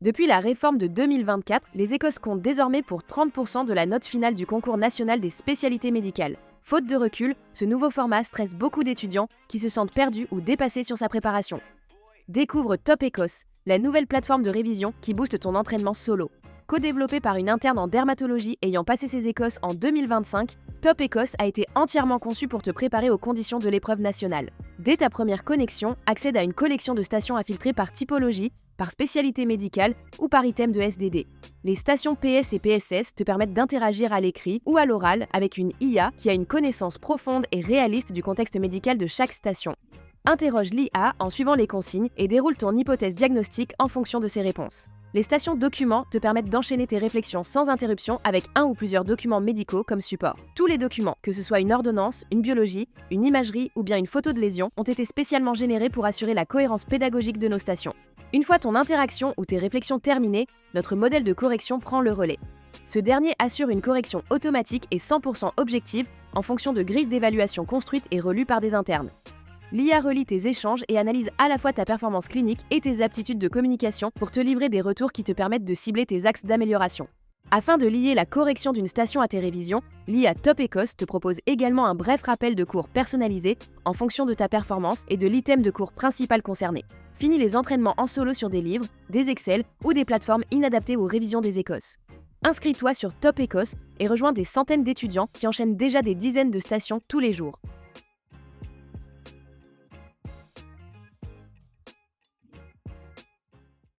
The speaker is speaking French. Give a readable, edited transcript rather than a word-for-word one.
Depuis la réforme de 2024, les Écosses comptent désormais pour 30% de la note finale du concours national des spécialités médicales. Faute de recul, ce nouveau format stresse beaucoup d'étudiants qui se sentent perdus ou dépassés sur sa préparation. Découvre Top Écosse, la nouvelle plateforme de révision qui booste ton entraînement solo. Co-développée par une interne en dermatologie ayant passé ses Écosses en 2025, Top Écosse a été entièrement conçu pour te préparer aux conditions de l'épreuve nationale. Dès ta première connexion, accède à une collection de stations à filtrer par typologie, par spécialité médicale ou par item de SDD. Les stations PS et PSS te permettent d'interagir à l'écrit ou à l'oral avec une IA qui a une connaissance profonde et réaliste du contexte médical de chaque station. Interroge l'IA en suivant les consignes et déroule ton hypothèse diagnostique en fonction de ses réponses. Les stations documents te permettent d'enchaîner tes réflexions sans interruption avec un ou plusieurs documents médicaux comme support. Tous les documents, que ce soit une ordonnance, une biologie, une imagerie ou bien une photo de lésion, ont été spécialement générés pour assurer la cohérence pédagogique de nos stations. Une fois ton interaction ou tes réflexions terminées, notre modèle de correction prend le relais. Ce dernier assure une correction automatique et 100% objective en fonction de grilles d'évaluation construites et relues par des internes. L'IA relie tes échanges et analyse à la fois ta performance clinique et tes aptitudes de communication pour te livrer des retours qui te permettent de cibler tes axes d'amélioration. Afin de lier la correction d'une station à tes révisions, l'IA Top Écosse te propose également un bref rappel de cours personnalisé en fonction de ta performance et de l'item de cours principal concerné. Finis les entraînements en solo sur des livres, des Excel ou des plateformes inadaptées aux révisions des Écosses. Inscris-toi sur Top Écosse et rejoins des centaines d'étudiants qui enchaînent déjà des dizaines de stations tous les jours.